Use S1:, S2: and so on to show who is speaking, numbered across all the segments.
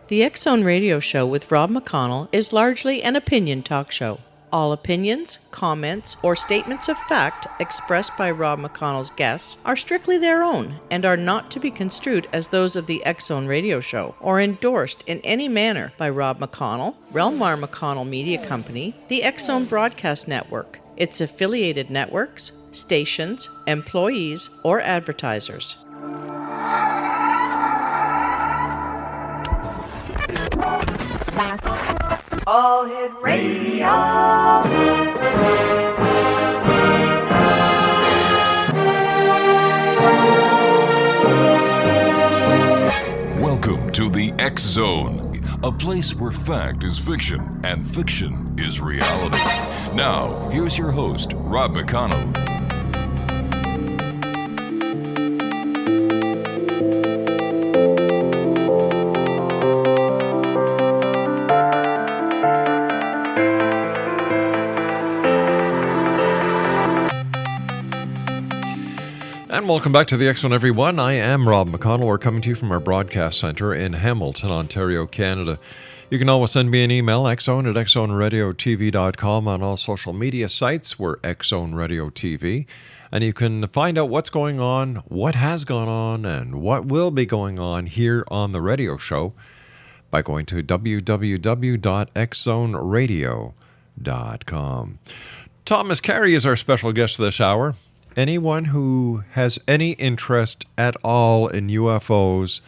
S1: The X Zone Radio Show with Rob McConnell is largely an opinion talk show. All opinions, comments, or statements of fact expressed by Rob McConnell's guests are strictly their own and are not to be construed as those of the X Zone Radio Show or endorsed in any manner by Rob McConnell, Relmar McConnell Media Company, the X Zone Broadcast Network, its affiliated networks, stations, employees, or advertisers.
S2: All Hit Radio.
S3: Welcome to the X Zone, a place where fact is fiction and fiction is reality. Now, here's your host, Rob McConnell.
S4: And welcome back to the X Zone, everyone. I am Rob McConnell. We're coming to you from our broadcast center in Hamilton, Ontario, Canada. You can always send me an email, xzone at xzoneradiotv.com. On all social media sites, we're X Zone Radio TV. And you can find out what's going on, what has gone on, and what will be going on here on the radio show by going to www.xzonerradio.com. Thomas Carey is our special guest this hour. Anyone who has any interest at all in UFOs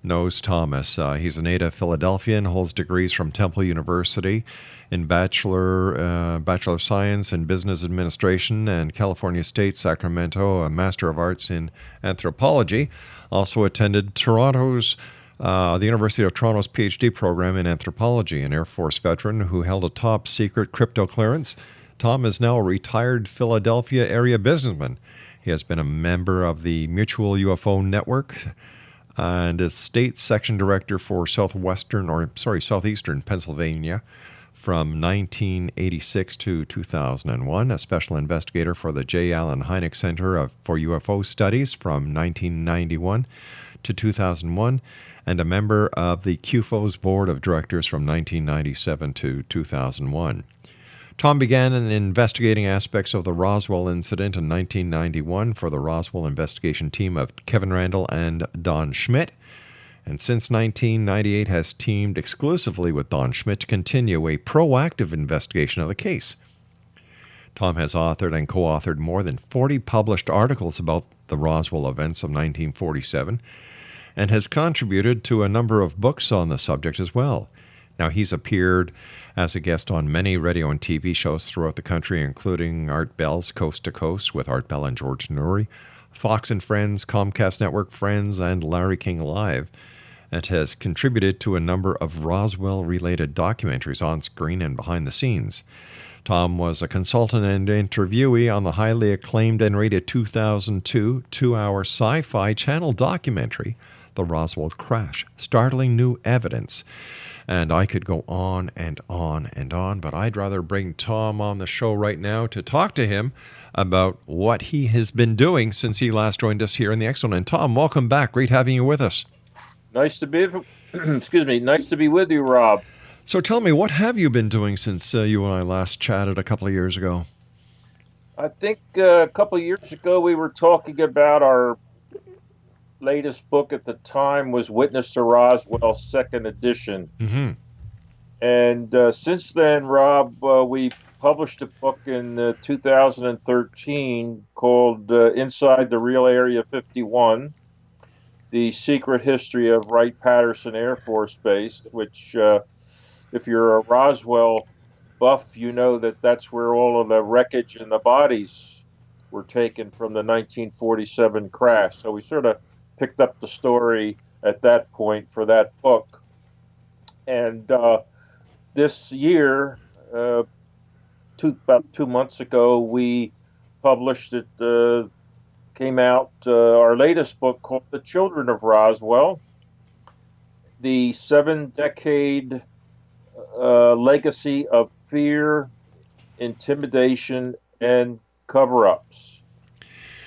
S4: knows Thomas. He's a native Philadelphian, holds degrees from Temple University in Bachelor of Science in Business Administration, and California State, Sacramento, a Master of Arts in Anthropology. Also attended the University of Toronto's PhD program in Anthropology, an Air Force veteran who held a top secret crypto clearance. Tom is now a retired Philadelphia area businessman. He has been a member of the Mutual UFO Network and is state section director for southeastern Pennsylvania from 1986 to 2001, a special investigator for the J. Allen Hynek Center for UFO Studies from 1991 to 2001, and a member of the QFO's Board of Directors from 1997 to 2001. Tom began in investigating aspects of the Roswell Incident in 1991 for the Roswell investigation team of Kevin Randall and Don Schmitt, and since 1998 has teamed exclusively with Don Schmitt to continue a proactive investigation of the case. Tom has authored and co-authored more than 40 published articles about the Roswell events of 1947 and has contributed to a number of books on the subject as well. Now, he's appeared as a guest on many radio and TV shows throughout the country, including Art Bell's Coast to Coast with Art Bell and George Noory, Fox and Friends, Comcast Network Friends, and Larry King Live, and has contributed to a number of Roswell-related documentaries on screen and behind the scenes. Tom was a consultant and interviewee on the highly acclaimed and rated 2002 two-hour Sci-Fi Channel documentary, The Roswell Crash: Startling New Evidence. And I could go on and on and on, but I'd rather bring Tom on the show right now to talk to him about what he has been doing since he last joined us here in the X Zone. And Tom, welcome back. Great having you with us.
S5: Nice to be, nice to be with you, Rob.
S4: So tell me, what have you been doing since you and I last chatted a couple of years ago?
S5: I think a couple of years ago we were talking about our latest book at the time was Witness to Roswell, second edition.
S4: Mm-hmm.
S5: And since then, Rob, we published a book in 2013 called Inside the Real Area 51, The Secret History of Wright-Patterson Air Force Base, which, if you're a Roswell buff, you know that that's where all of the wreckage and the bodies were taken from the 1947 crash. So we sort of picked up the story at that point for that book. And this year, about 2 months ago, we published it, came out our latest book called The Children of Roswell, the 7-decade legacy of fear, intimidation, and cover-ups.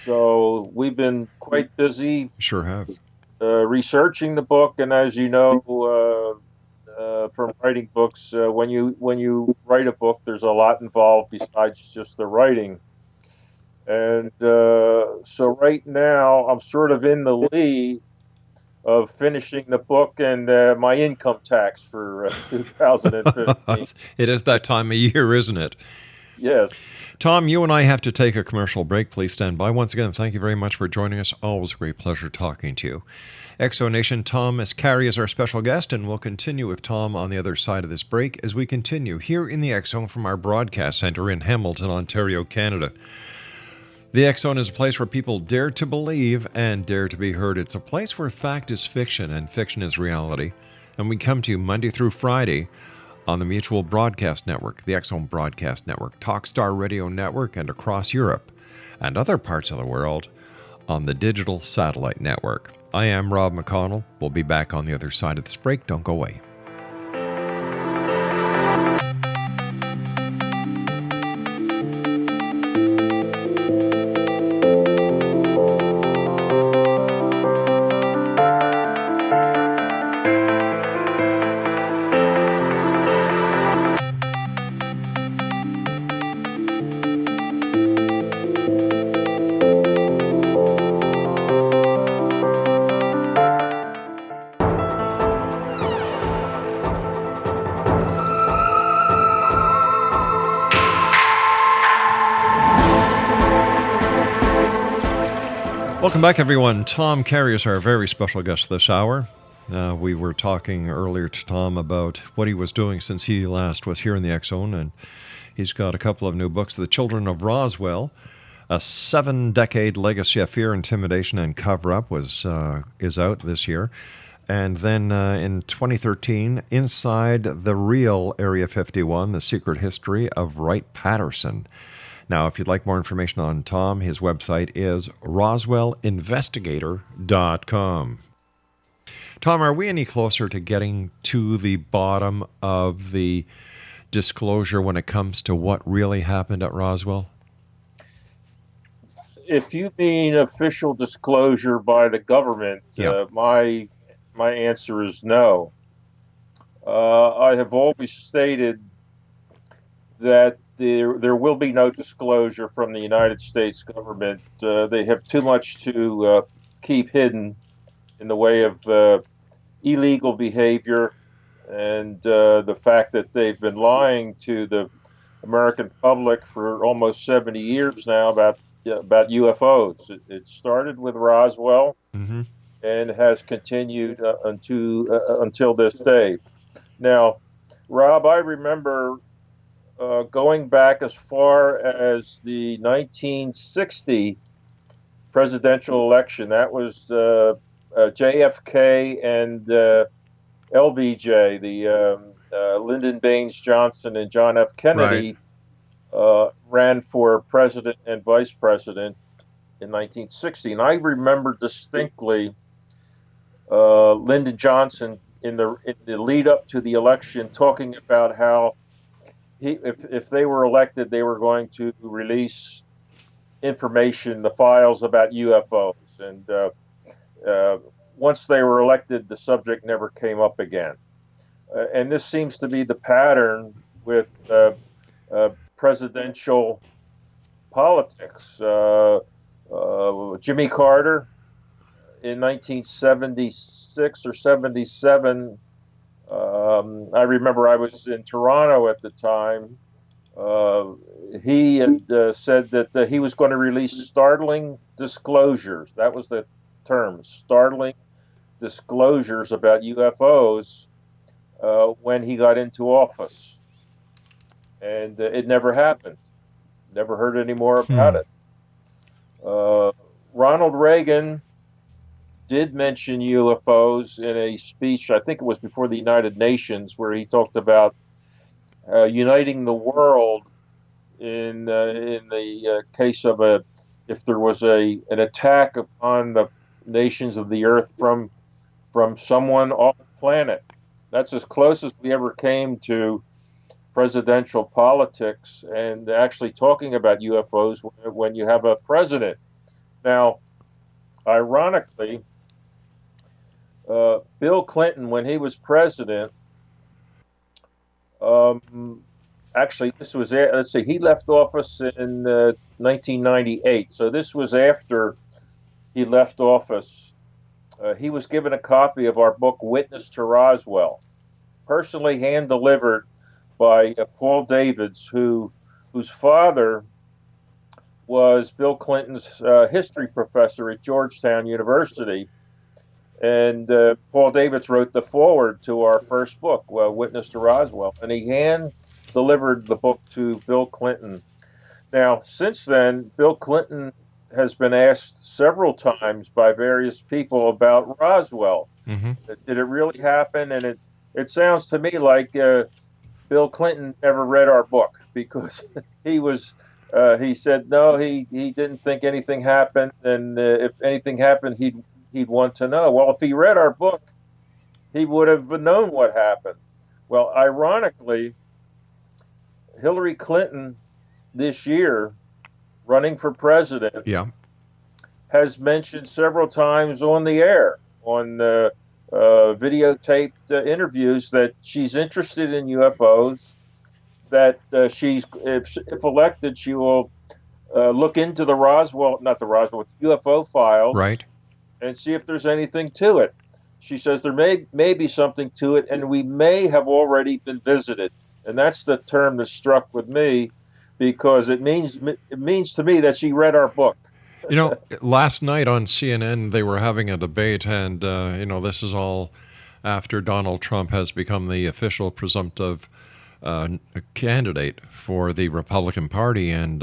S5: So we've been quite busy.
S4: Sure have.
S5: Researching the book, and as you know, from writing books. When you write a book, there's a lot involved besides just the writing. And so right now, I'm sort of in the lead of finishing the book and my income tax for 2015.
S4: It is that time of year, isn't it?
S5: Yes.
S4: Tom, you and I have to take a commercial break. Please stand by. Once again, thank you very much for joining us. Always a great pleasure talking to you. Exo Nation, Thomas Carey is our special guest, and we'll continue with Tom on the other side of this break as we continue here in the Exo from our broadcast center in Hamilton, Ontario, Canada. The X-Zone is a place where people dare to believe and dare to be heard. It's a place where fact is fiction and fiction is reality. And we come to you Monday through Friday on the Mutual Broadcast Network, the X-Zone Broadcast Network, Talkstar Radio Network, and across Europe and other parts of the world on the Digital Satellite Network. I am Rob McConnell. We'll be back on the other side of this break. Don't go away. Welcome back, everyone. Tom Carey is our very special guest this hour. We were talking earlier to Tom about what he was doing since he last was here in the X-Zone, and he's got a couple of new books. The Children of Roswell, a 7-decade legacy of fear, intimidation, and cover-up is out this year. And then in 2013, Inside the Real Area 51, The Secret History of Wright-Patterson. Now, if you'd like more information on Tom, his website is roswellinvestigator.com. Tom, are we any closer to getting to the bottom of the disclosure when it comes to what really happened at Roswell?
S5: If you mean official disclosure by the government, my answer is no. I have always stated that there will be no disclosure from the United States government. They have too much to keep hidden in the way of illegal behavior and the fact that they've been lying to the American public for almost 70 years now about UFOs. It started with Roswell and has continued until this day. Now, Rob, I remember going back as far as the 1960 presidential election. That was JFK and LBJ, the Lyndon Baines Johnson and John F. Kennedy, ran for president and vice president in 1960. And I remember distinctly Lyndon Johnson in the lead up to the election talking about how if they were elected, they were going to release information, the files about UFOs. And once they were elected, the subject never came up again. And this seems to be the pattern with presidential politics. Jimmy Carter in 1976 or 77, I remember I was in Toronto at the time. He had said that he was going to release startling disclosures. That was the term, startling disclosures about UFOs when he got into office. And it never happened. Never heard any more about it. Ronald Reagan did mention UFOs in a speech, I think it was before the United Nations, where he talked about uniting the world in the case of if there was an attack upon the nations of the earth from someone off the planet. That's as close as we ever came to presidential politics and actually talking about UFOs when you have a president. Now, ironically, Bill Clinton, when he was president, Actually, this was, let's see, he left office in 1998. So this was after he left office. He was given a copy of our book, Witness to Roswell, personally hand delivered by Paul Davids, whose father was Bill Clinton's history professor at Georgetown University. And Paul Davids wrote the foreword to our first book, Witness to Roswell, and he hand delivered the book to Bill Clinton. Now, since then, Bill Clinton has been asked several times by various people about Roswell.
S4: Mm-hmm.
S5: Did it really happen? And it sounds to me like Bill Clinton never read our book, because he said no, he didn't think anything happened, and if anything happened, he'd want to know. Well, if he read our book, he would have known what happened. Well, ironically, Hillary Clinton this year, running for president,
S4: Yeah.
S5: has mentioned several times on the air, on videotaped interviews, that she's interested in UFOs, that if elected, she will look into the UFO files,
S4: Right.
S5: and see if there's anything to it. She says there may be something to it, and we may have already been visited. And that's the term that struck with me, because it means to me that she read our book.
S4: You know, last night on CNN, they were having a debate, and, this is all after Donald Trump has become the official presumptive candidate for the Republican Party, and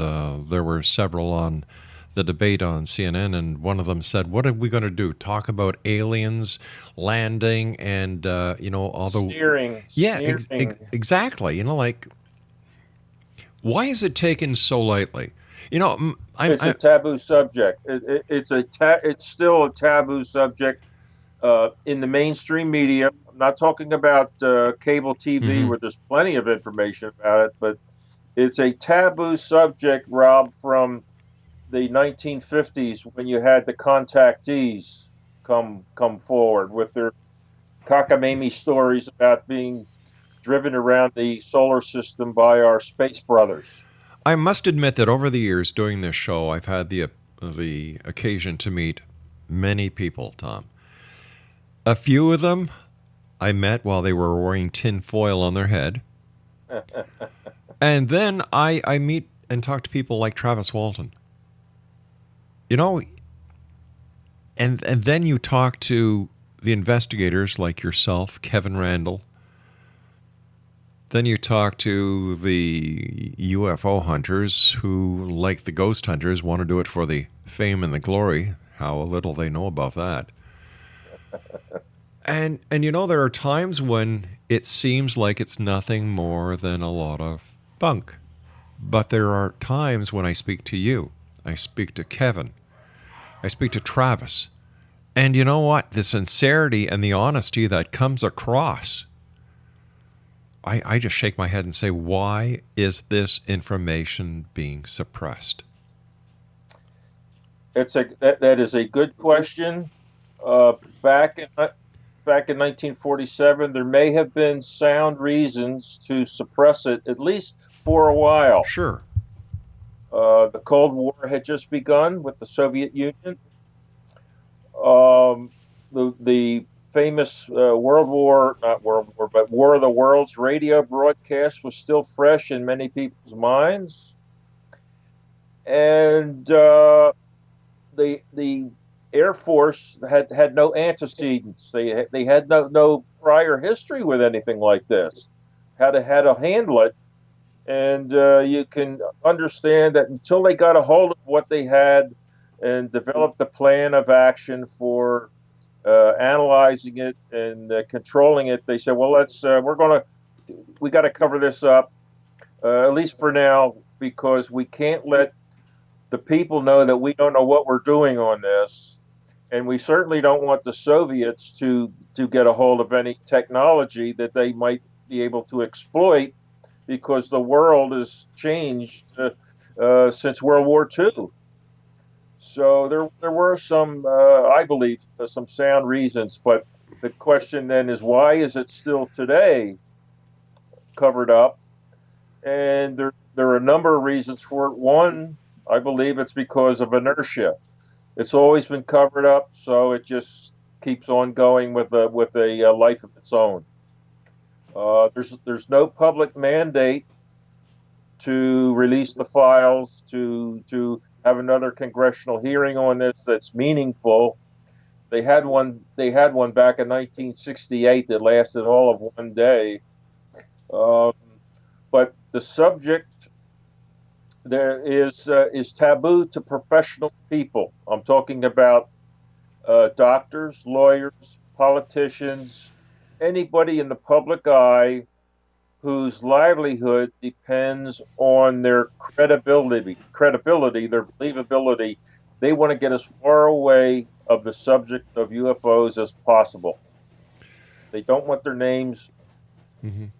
S4: there were several on the debate on CNN, and one of them said, what are we going to do? Talk about aliens landing and, all the...
S5: Sneering.
S4: Yeah, exactly. Why is it taken so lightly?
S5: It's a taboo subject. It's still a taboo subject in the mainstream media. I'm not talking about cable TV,
S4: Mm-hmm.
S5: where there's plenty of information about it, but it's a taboo subject, Rob, from the 1950s, when you had the contactees come forward with their cockamamie stories about being driven around the solar system by our space brothers.
S4: I must admit that over the years doing this show, I've had the occasion to meet many people, Tom. A few of them I met while they were wearing tin foil on their head. And then I meet and talk to people like Travis Walton. And then you talk to the investigators like yourself, Kevin Randall. Then you talk to the UFO hunters who, like the ghost hunters, want to do it for the fame and the glory. How little they know about that. And there are times when it seems like it's nothing more than a lot of bunk. But there are times when I speak to you, I speak to Kevin, I speak to Travis. And you know what? The sincerity and the honesty that comes across, I just shake my head and say, why is this information being suppressed?
S5: That is a good question. Back in 1947, there may have been sound reasons to suppress it, at least for a while.
S4: Sure.
S5: The Cold War had just begun with the Soviet Union. The famous War of the Worlds radio broadcast was still fresh in many people's minds. And the Air Force had no antecedents. They had no prior history with anything like this, how to handle it. And you can understand that until they got a hold of what they had and developed a plan of action for analyzing it and controlling it, they said, well, we got to cover this up, at least for now, because we can't let the people know that we don't know what we're doing on this. And we certainly don't want the Soviets to get a hold of any technology that they might be able to exploit, because the world has changed since World War II. So there were some, I believe, some sound reasons. But the question then is, why is it still today covered up, and there are a number of reasons for it. One, I believe it's because of inertia. It's always been covered up, so it just keeps on going with a life of its own. There's no public mandate to release the files, to have another congressional hearing on this that's meaningful. They had one back in 1968 that lasted all of one day. But the subject there is taboo to professional people. I'm talking about doctors, lawyers, politicians, anybody in the public eye whose livelihood depends on their credibility, their believability. They want to get as far away of the subject of UFOs as possible. They don't want their names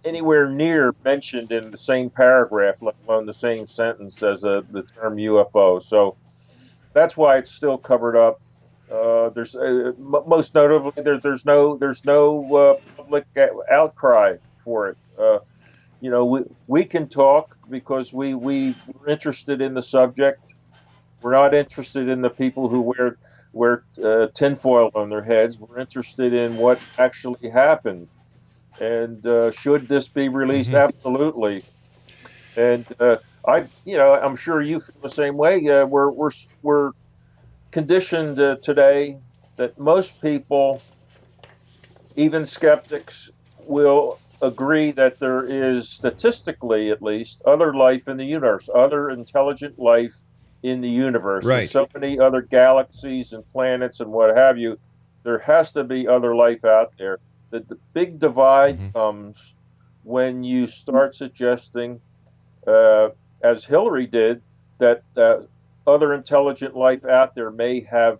S5: anywhere near mentioned in the same paragraph, let alone the same sentence as the term UFO. So that's why it's still covered up. There's most notably there's no public outcry for it. We can talk because we're interested in the subject. We're not interested in the people who wear tinfoil on their heads. We're interested in what actually happened, and should this be released? Absolutely. And I'm sure you feel the same way. We're conditioned today that most people, even skeptics, will agree that there is, statistically at least, other life in the universe, other intelligent life in the universe.
S4: Right.
S5: There's so many other galaxies and planets and what have you. There has to be other life out there. The big divide comes when you start suggesting, as Hillary did, that other intelligent life out there may have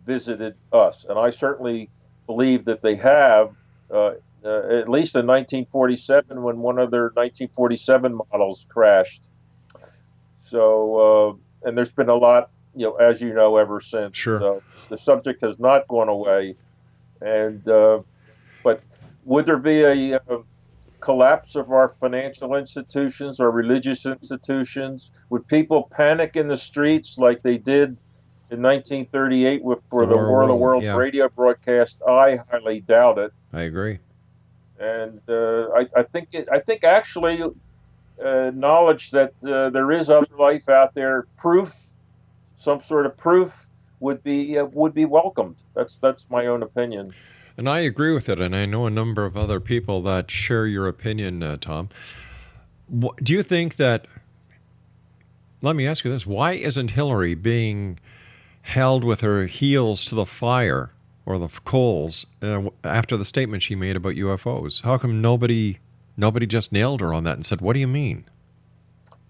S5: visited us. And I certainly believe that they have, at least in 1947 when one of their 1947 models crashed. So, and there's been a lot, as you know, ever since.
S4: Sure.
S5: So the subject has not gone away. And, but would there be a collapse of our financial institutions, our religious institutions? Would people panic in the streets like they did in 1938 for the War of the Worlds radio broadcast? I highly doubt it.
S4: I agree.
S5: And I think actually knowledge that there is other life out there, some sort of proof, would be welcomed. That's my own opinion.
S4: And I agree with it, and I know a number of other people that share your opinion, Tom. Do you think that, let me ask you this, why isn't Hillary being held with her heels to the fire or the coals after the statement she made about UFOs? How come nobody just nailed her on that and said, what do you mean?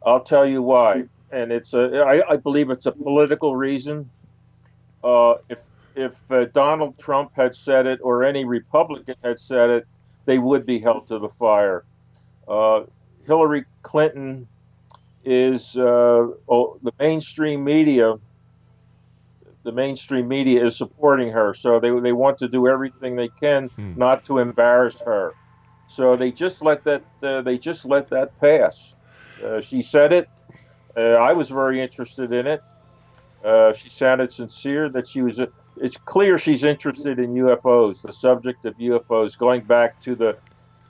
S5: I'll tell you why. And I believe it's a political reason. If Donald Trump had said it, or any Republican had said it, they would be held to the fire. Hillary Clinton is the mainstream media. The mainstream media is supporting her, so they want to do everything they can not to embarrass her. So they just let that pass. She said it. I was very interested in it. She sounded sincere that she was. It's clear she's interested in UFOs, the subject of UFOs, going back to the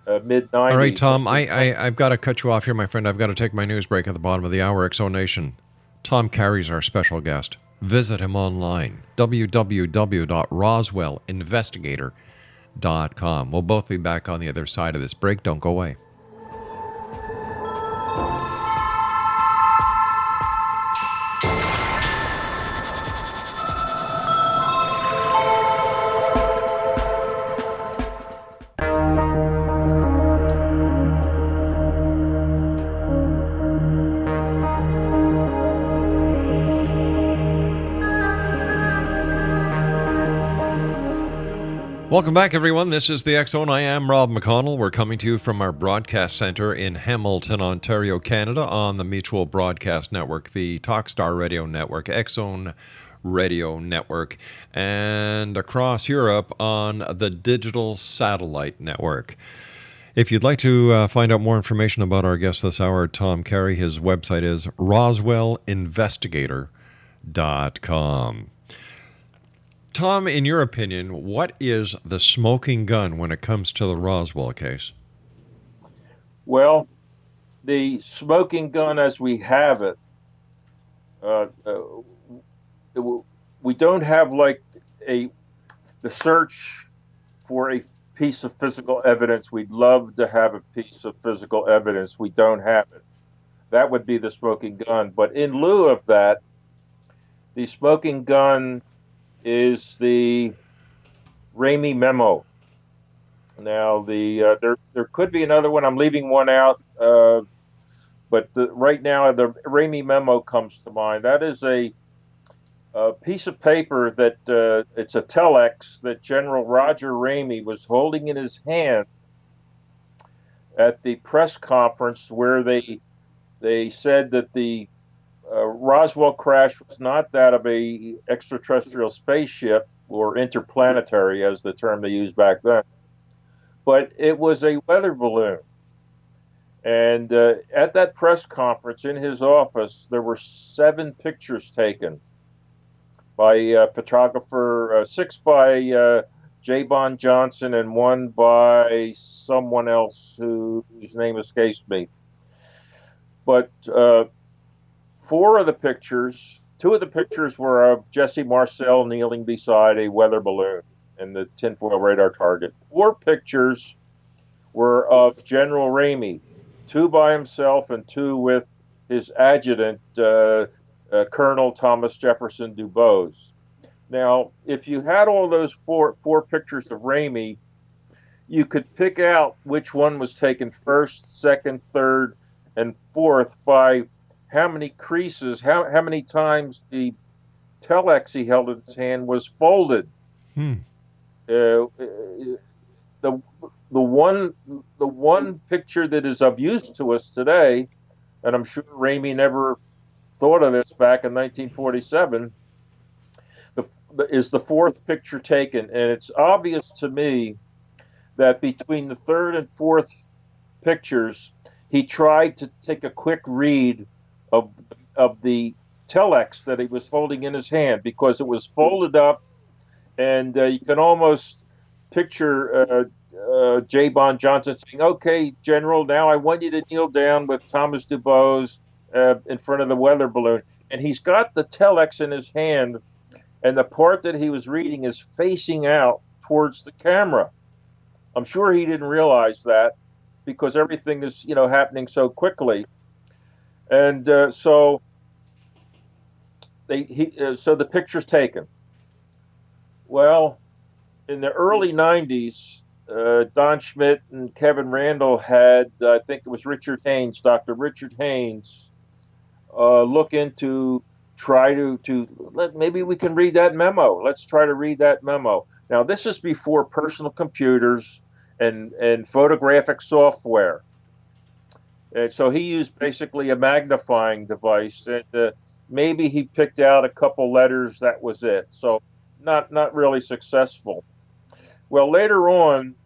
S5: mid-90s.
S4: All right, Tom, I've got to cut you off here, my friend. I've got to take my news break at the bottom of the hour. XO Nation. Tom Carey's our special guest. Visit him online, www.roswellinvestigator.com. We'll both be back on the other side of this break. Don't go away. Welcome back, everyone. This is the X-Zone. I am Rob McConnell. We're coming to you from our broadcast center in Hamilton, Ontario, Canada, on the Mutual Broadcast Network, the Talkstar Radio Network, X-Zone Radio Network, and across Europe on the Digital Satellite Network. If you'd like to find out more information about our guest this hour, Tom Carey, his website is roswellinvestigator.com. Tom, in your opinion, what is the smoking gun when it comes to the Roswell case?
S5: Well, the smoking gun as we have it, uh, uh, we don't have like the search for a piece of physical evidence. We'd love to have a piece of physical evidence. We don't have it. That would be the smoking gun. But in lieu of that, the smoking gun is the Ramey memo. Now, there could be another one. I'm leaving one out, but right now the Ramey memo comes to mind. That is a piece of paper that it's a telex that General Roger Ramey was holding in his hand at the press conference where they said that the Roswell crash was not that of a extraterrestrial spaceship or interplanetary, as the term they used back then, but it was a weather balloon. And at that press conference in his office, there were 7 pictures taken by photographer, 6 by J. Bond Johnson and 1 by someone else whose name escapes me. But 4 of the pictures, 2 of the pictures were of Jesse Marcel kneeling beside a weather balloon and the tinfoil radar target. 4 pictures were of General Ramey, 2 by himself and 2 with his adjutant, Colonel Thomas Jefferson Dubose. Now, if you had all those four pictures of Ramey, you could pick out which one was taken first, second, third, and fourth by how many creases, how many times the telex he held in his hand was folded. The one picture that is of use to us today, and I'm sure Ramey never thought of this back in 1947, is the 4th picture taken, and it's obvious to me that between the 3rd and 4th pictures, he tried to take a quick read of the telex that he was holding in his hand, because it was folded up, and you can almost picture J. Bond Johnson saying, "Okay, General, now I want you to kneel down with Thomas Dubose in front of the weather balloon." And he's got the telex in his hand, and the part that he was reading is facing out towards the camera. I'm sure he didn't realize that, because everything is, happening so quickly. And so the picture's taken. Well, in the early 90s, Don Schmidt and Kevin Randall had, I think it was Dr. Richard Haynes, look into, maybe we can read that memo. Let's try to read that memo. Now, this is before personal computers and photographic software. And so he used basically a magnifying device, and maybe he picked out a couple letters, that was it. So not really successful. Well, later on,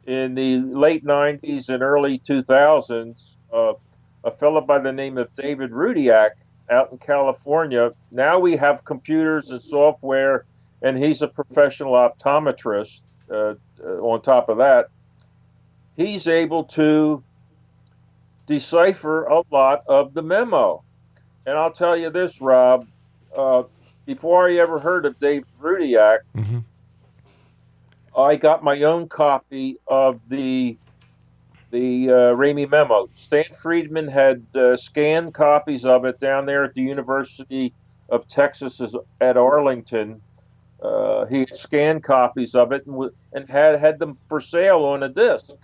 S5: in the late 90s and early 2000s, a fellow by the name of David Rudiak out in California, now we have computers and software, and he's a professional optometrist. On top of that, he's able to decipher a lot of the memo. And I'll tell you this, Rob, before I ever heard of David Rudiak, I got my own copy of the Ramey memo. Stan Friedman had scanned copies of it down there at the University of Texas at Arlington. He had scanned copies of it and had them for sale on a disc.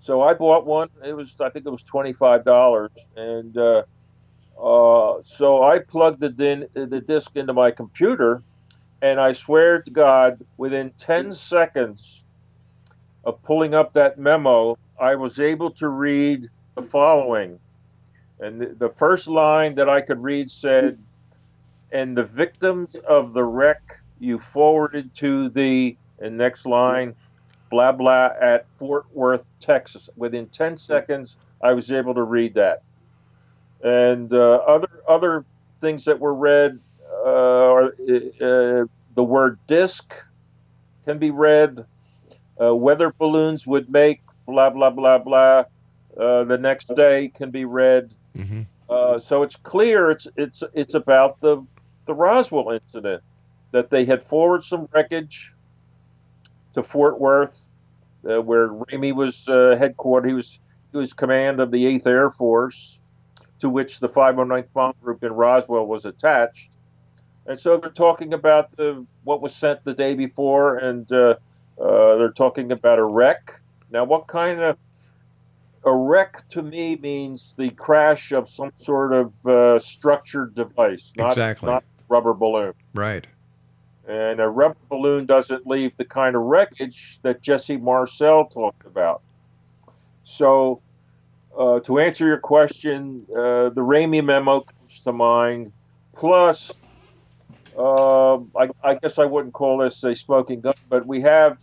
S5: So I bought one. I think it was $25, and so I plugged the disc into my computer, and I swear to God, within 10 seconds of pulling up that memo, I was able to read the following. And the first line that I could read said, "And the victims of the wreck you forwarded to the," and next line, blah blah at Fort Worth, Texas. Within 10 seconds, I was able to read that. And other things that were read are the word disc can be read. Weather balloons would make blah blah blah blah. The next day can be read. So it's clear it's about the Roswell incident, that they had forwarded some wreckage to Fort Worth, where Ramey was headquartered. He was command of the 8th Air Force, to which the 509th Bomb Group in Roswell was attached. And so they're talking about what was sent the day before, and they're talking about a wreck. Now, what kind of a wreck to me means the crash of some sort of structured device, not rubber balloon.
S4: Right.
S5: And a rubber balloon doesn't leave the kind of wreckage that Jesse Marcel talked about. So, to answer your question, the Ramey memo comes to mind. Plus, I guess I wouldn't call this a smoking gun, but we have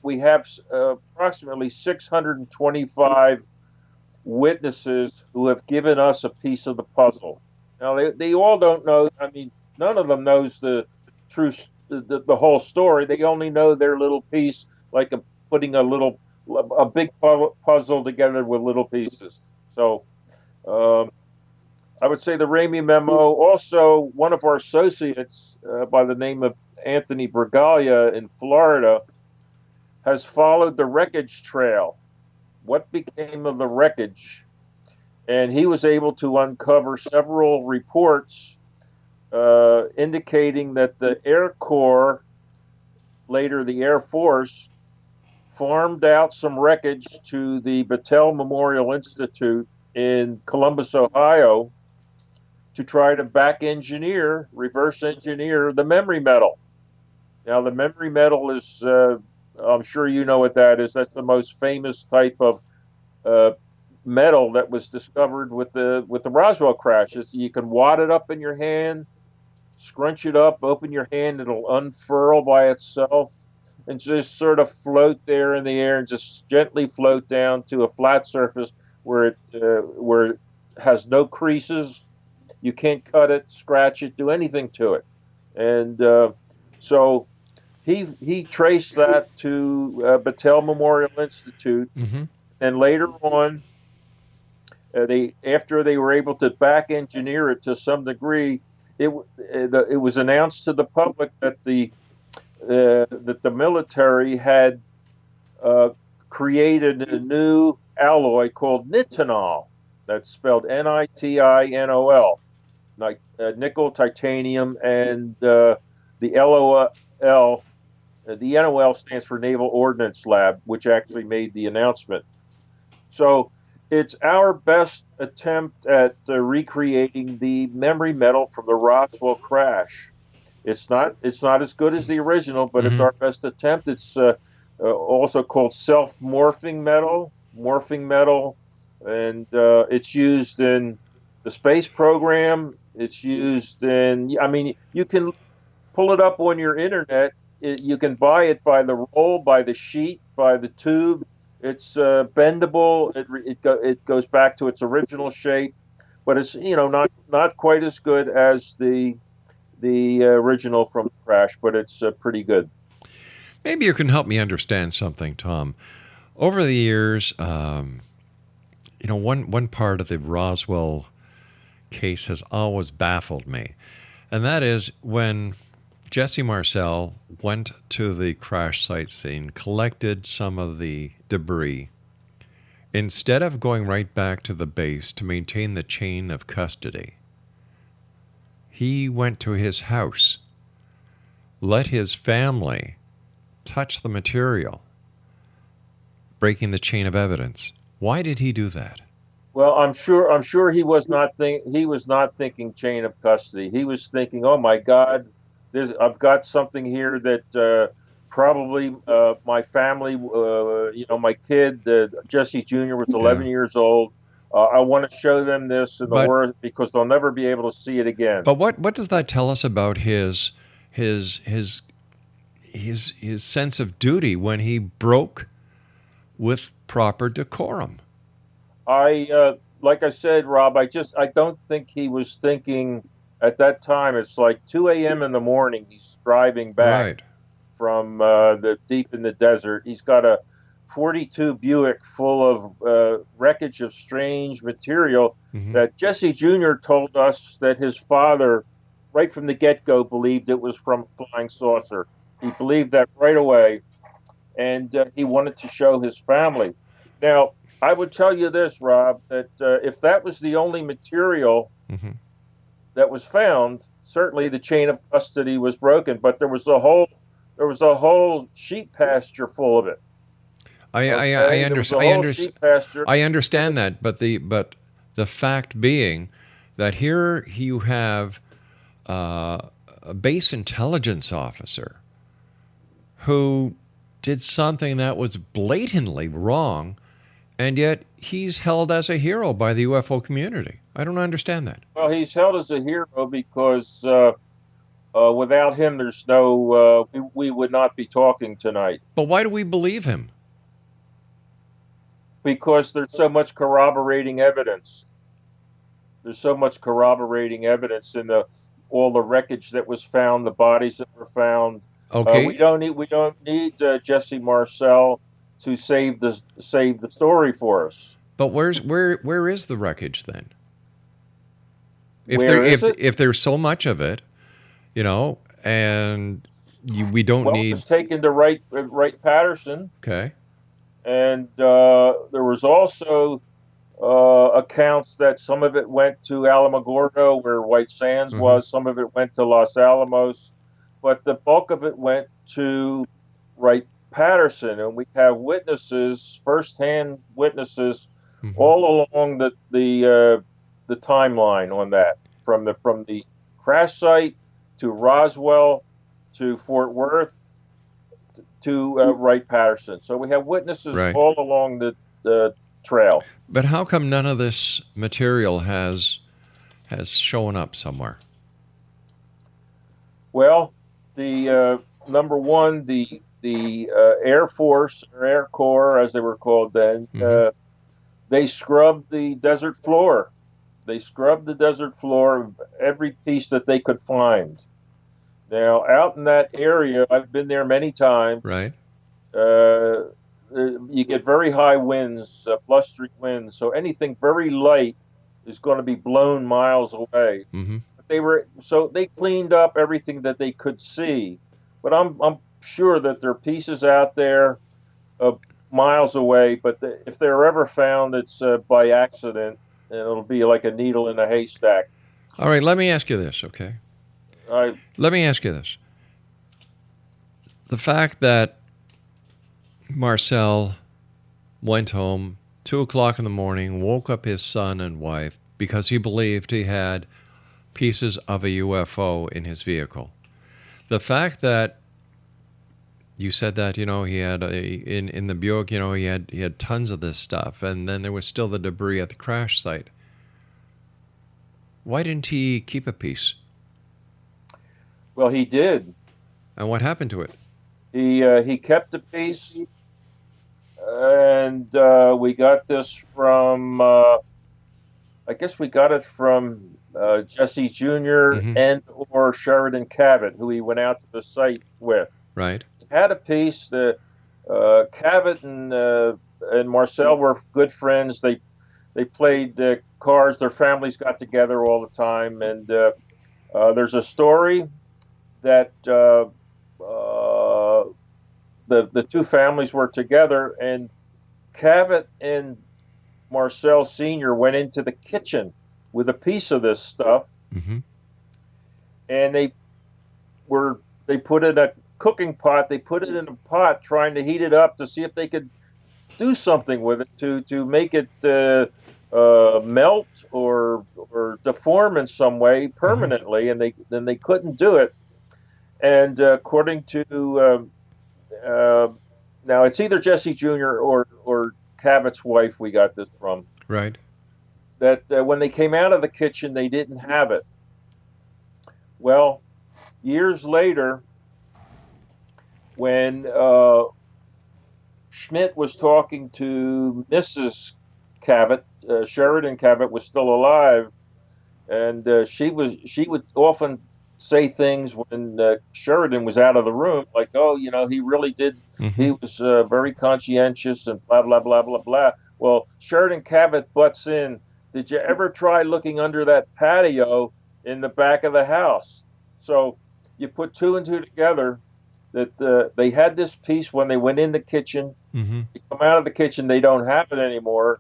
S5: approximately 625 witnesses who have given us a piece of the puzzle. Now they all don't know. I mean, none of them knows the the whole story. They only know their little piece, like putting a big puzzle together with little pieces. So I would say the Ramey memo. Also, one of our associates by the name of Anthony Bragalia in Florida has followed the wreckage trail. What became of the wreckage? And he was able to uncover several reports indicating that the Air Corps, later the Air Force, farmed out some wreckage to the Battelle Memorial Institute in Columbus, Ohio, to try to reverse engineer the memory metal. Now, the memory metal is, I'm sure you know what that is. That's the most famous type of metal that was discovered with the Roswell crash. You can wad it up in your hand, scrunch it up, open your hand, it'll unfurl by itself, and just sort of float there in the air and just gently float down to a flat surface where it has no creases. You can't cut it, scratch it, do anything to it. And so he traced that to Battelle Memorial Institute, and later on, after they were able to back engineer it to some degree, it was announced to the public that the military had created a new alloy called nitinol. That's spelled Nitinol, like nickel, titanium, and the LOL. The NOL stands for Naval Ordnance Lab, which actually made the announcement. So it's our best attempt at recreating the memory metal from the Roswell crash. It's not as good as the original, but it's our best attempt. It's also called self-morphing metal, and it's used in the space program. It's used in, I mean, you can pull it up on your internet. You can buy it by the roll, by the sheet, by the tube. It's bendable. It goes back to its original shape, but it's not quite as good as the original from the crash, but it's pretty good.
S4: Maybe you can help me understand something, Tom. Over the years, one part of the Roswell case has always baffled me, and that is when Jesse Marcel went to the crash site scene, collected some of the debris. Instead of going right back to the base to maintain the chain of custody, he went to his house, let his family touch the material, breaking the chain of evidence. Why did he do that?
S5: Well, I'm sure he was not thinking chain of custody. He was thinking, "Oh my God, I've got something here that probably my family, my kid, Jesse Jr. was 11 years old. I want to show them this in the world because they'll never be able to see it again."
S4: But what does that tell us about his sense of duty when he broke with proper decorum.
S5: Like I said, Rob, I don't think he was thinking at that time. It's like 2 a.m. in the morning. He's driving back
S4: Right.
S5: from the deep in the desert. He's got a 42 Buick full of wreckage of strange material that Jesse Jr. told us that his father, right from the get-go, believed it was from a flying saucer. He believed that right away, and he wanted to show his family. Now, I would tell you this, Rob, that if that was the only material that was found, certainly the chain of custody was broken. But there was a whole sheep pasture full of it.
S4: I understand that, but the fact being that here you have a base intelligence officer who did something that was blatantly wrong, and yet he's held as a hero by the UFO community. I don't understand that.
S5: Well, he's held as a hero because without him, there's no we would not be talking tonight.
S4: But why do we believe him?
S5: Because there's so much corroborating evidence. There's so much corroborating evidence in all the wreckage that was found, the bodies that were found.
S4: Okay.
S5: We don't need Jesse Marcel to save the story for us.
S4: But where is the wreckage then? If there's so much of it, and we don't need.
S5: It was taken to Wright Patterson.
S4: Okay.
S5: And there was also accounts that some of it went to Alamogordo, where White Sands was. Some of it went to Los Alamos, but the bulk of it went to Wright Patterson. And we have witnesses, firsthand witnesses, all along the timeline on that, from the crash site to Roswell to Fort Worth to Wright Patterson. So we have witnesses all along the trail.
S4: But how come none of this material has shown up somewhere?
S5: Well, the number one, the Air Force or Air Corps, as they were called then, they scrubbed the desert floor. They scrubbed the desert floor of every piece that they could find. Now, out in that area, I've been there many times.
S4: Right.
S5: You get very high winds, blustering winds. So anything very light is going to be blown miles away. But they cleaned up everything that they could see. But I'm sure that there are pieces out there miles away. But if they're ever found, it's by accident, and it'll be like a needle in a haystack.
S4: All right. Let me ask you this, okay? Let me ask you this. The fact that Marcel went home 2 o'clock in the morning, woke up his son and wife because he believed he had pieces of a UFO in his vehicle. The fact that you said that, he had in the Buick, he had tons of this stuff, and then there was still the debris at the crash site. Why didn't he keep a piece?
S5: Well, he did.
S4: And what happened to it?
S5: He kept a piece, and we got this from. I guess we got it from Jesse Jr. and or Sheridan Cavett, who he went out to the site with.
S4: Right.
S5: He had a piece. Cavett and Marcel were good friends. They played cards. Their families got together all the time, and there's a story that the two families were together, and Cavett and Marcel Sr. went into the kitchen with a piece of this stuff, and they put it in a cooking pot. They put it in a pot, trying to heat it up to see if they could do something with it to make it melt or deform in some way permanently, and they couldn't do it. And according to now, it's either Jesse Jr. or Cavett's wife we got this from.
S4: Right.
S5: That when they came out of the kitchen, they didn't have it. Well, years later, when Schmidt was talking to Mrs. Cavett. Sheridan Cavett was still alive, and she would often say things when Sheridan was out of the room, like, "Oh, he really did. He was very conscientious and blah blah blah blah blah." Well, Sheridan Cavett butts in. Did you ever try looking under that patio in the back of the house? So you put two and two together that they had this piece when they went in the kitchen. They come out of the kitchen, they don't have it anymore,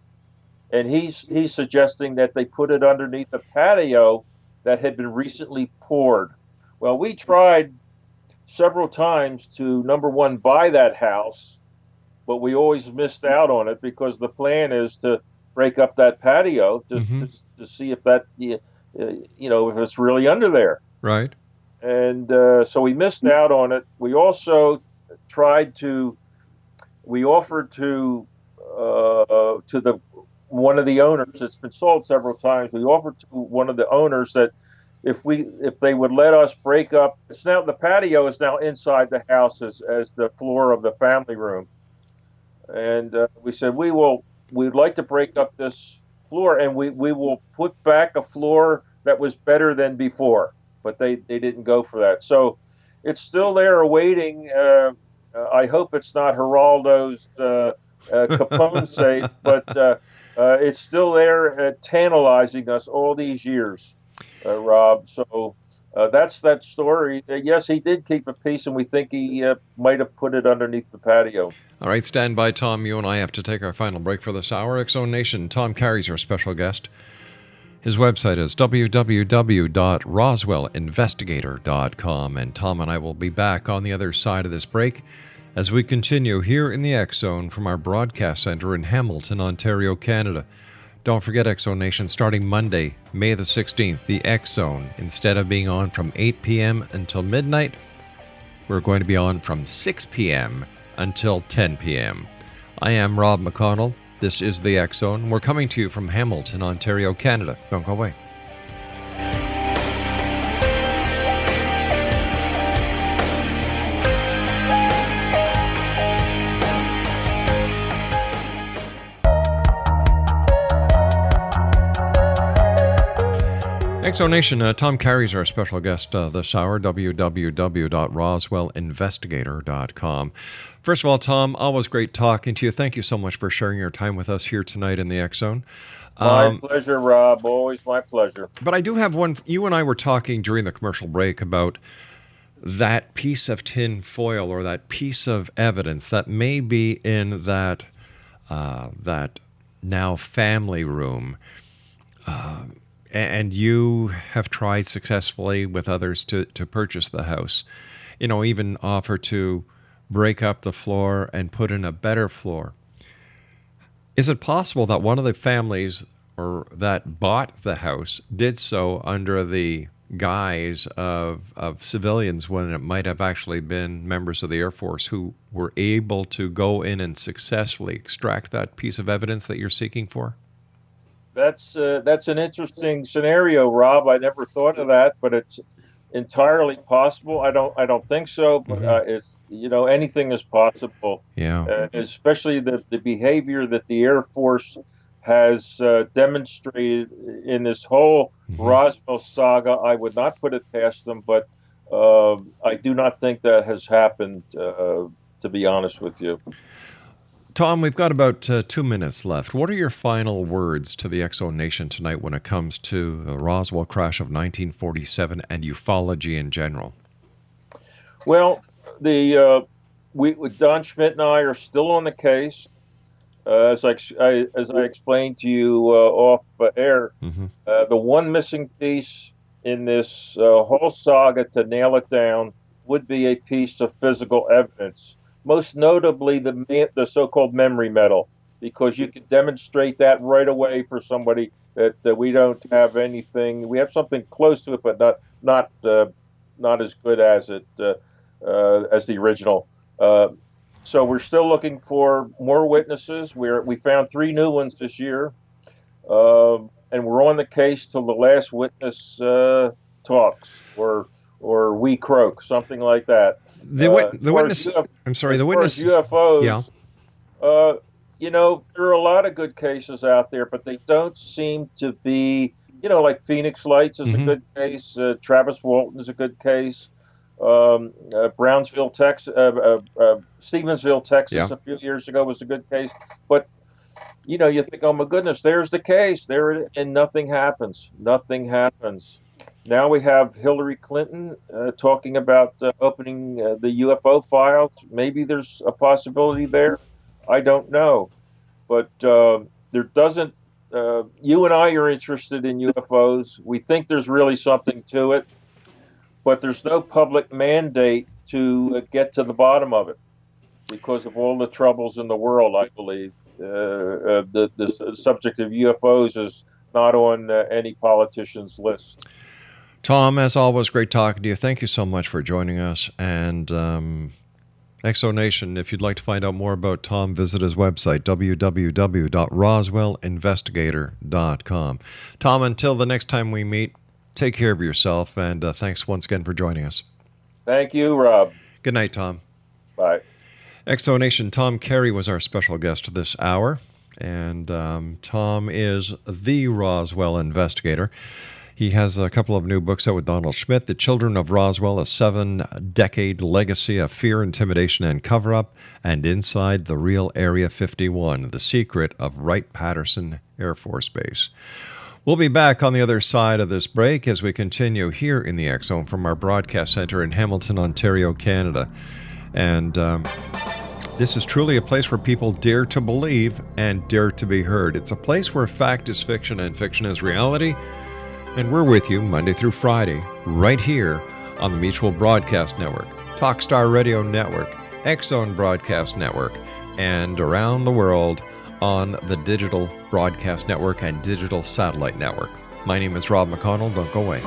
S5: and he's suggesting that they put it underneath the patio that had been recently poured. Well, we tried several times to, number one, buy that house, but we always missed out on it because the plan is to break up that patio to see if that if it's really under there.
S4: Right.
S5: And so we missed out on it. We also we offered to the one of the owners. It's been sold several times. We offered to one of the owners that if they would let us break up. It's now the patio is now inside the house as the floor of the family room, and we said we'd like to break up this floor, and we will put back a floor that was better than before. But they didn't go for that. So it's still there awaiting. I hope it's not Geraldo's Capone safe, but it's still there tantalizing us all these years, Rob. So that's that story. Yes, he did keep a piece, and we think he might have put it underneath the patio.
S4: All right, stand by, Tom. You and I have to take our final break for this hour. X-Zone Nation, Tom Carey's our special guest. His website is www.roswellinvestigator.com, and Tom and I will be back on the other side of this break as we continue here in the X-Zone from our broadcast center in Hamilton, Ontario, Canada. Don't forget, X-Zone Nation, starting Monday, May the 16th, the X-Zone, instead of being on from 8 p.m. until midnight, we're going to be on from 6 p.m. until 10 p.m. I am Rob McConnell. This is the X-Zone. We're coming to you from Hamilton, Ontario, Canada. Don't go away. X-Zone Nation, Tom Carey's our special guest this hour, www.roswellinvestigator.com. First of all, Tom, always great talking to you. Thank you so much for sharing your time with us here tonight in the X-Zone.
S5: My pleasure, Rob. Always my pleasure.
S4: But I do have one. You and I were talking during the commercial break about that piece of tin foil or that piece of evidence that may be in that now family room. And you have tried successfully with others to purchase the house. Even offer to break up the floor and put in a better floor. Is it possible that one of the families or that bought the house did so under the guise of civilians when it might have actually been members of the Air Force who were able to go in and successfully extract that piece of evidence that you're seeking for?
S5: That's an interesting scenario, Rob. I never thought of that, but it's entirely possible. I don't think so, but it's anything is possible.
S4: Yeah.
S5: Especially the behavior that the Air Force has demonstrated in this whole Roswell saga. I would not put it past them, but I do not think that has happened. To be honest with you.
S4: Tom, we've got about 2 minutes left. What are your final words to the X-Zone Nation tonight when it comes to the Roswell crash of 1947 and ufology in general?
S5: Well, Don Schmidt and I are still on the case. As I explained to you off air, the one missing piece in this whole saga to nail it down would be a piece of physical evidence. Most notably, the so-called memory metal, because you can demonstrate that right away for somebody that we don't have anything. We have something close to it, but not as good as it as the original. So we're still looking for more witnesses. We found 3 new ones this year, and we're on the case till the last witness talks or we croak, something like that.
S4: The witness. I'm sorry. The witness.
S5: UFOs.
S4: Yeah.
S5: Uh, there are a lot of good cases out there, but they don't seem to be, like Phoenix Lights is a
S4: Hmm.
S5: good case. Travis Walton is a good case. Brownsville, Texas, Stevensville,
S4: Yeah.
S5: Texas, a few years ago was a good case. But you think, oh my goodness, there's the case there, and nothing happens. Nothing happens. Now we have Hillary Clinton talking about opening the UFO files. Maybe there's a possibility there. I don't know, but there doesn't. You and I are interested in UFOs. We think there's really something to it, but there's no public mandate to get to the bottom of it because of all the troubles in the world. I believe the subject of UFOs is not on any politician's list.
S4: Tom, as always, great talking to you. Thank you so much for joining us. And Exonation, if you'd like to find out more about Tom, visit his website, www.roswellinvestigator.com. Tom, until the next time we meet, take care of yourself, and thanks once again for joining us.
S5: Thank you, Rob.
S4: Good night, Tom.
S5: Bye.
S4: Exonation, Tom Carey was our special guest this hour, and Tom is the Roswell investigator. He has a couple of new books out with Donald Schmidt, The Children of Roswell, a 7-decade legacy of fear, intimidation, and cover-up, and Inside the Real Area 51, The Secret of Wright-Patterson Air Force Base. We'll be back on the other side of this break as we continue here in the X Zone from our broadcast center in Hamilton, Ontario, Canada. And this is truly a place where people dare to believe and dare to be heard. It's a place where fact is fiction and fiction is reality. And we're with you Monday through Friday, right here on the Mutual Broadcast Network, Talkstar Radio Network, X Zone Broadcast Network, and around the world on the Digital Broadcast Network and Digital Satellite Network. My name is Rob McConnell. Don't go away.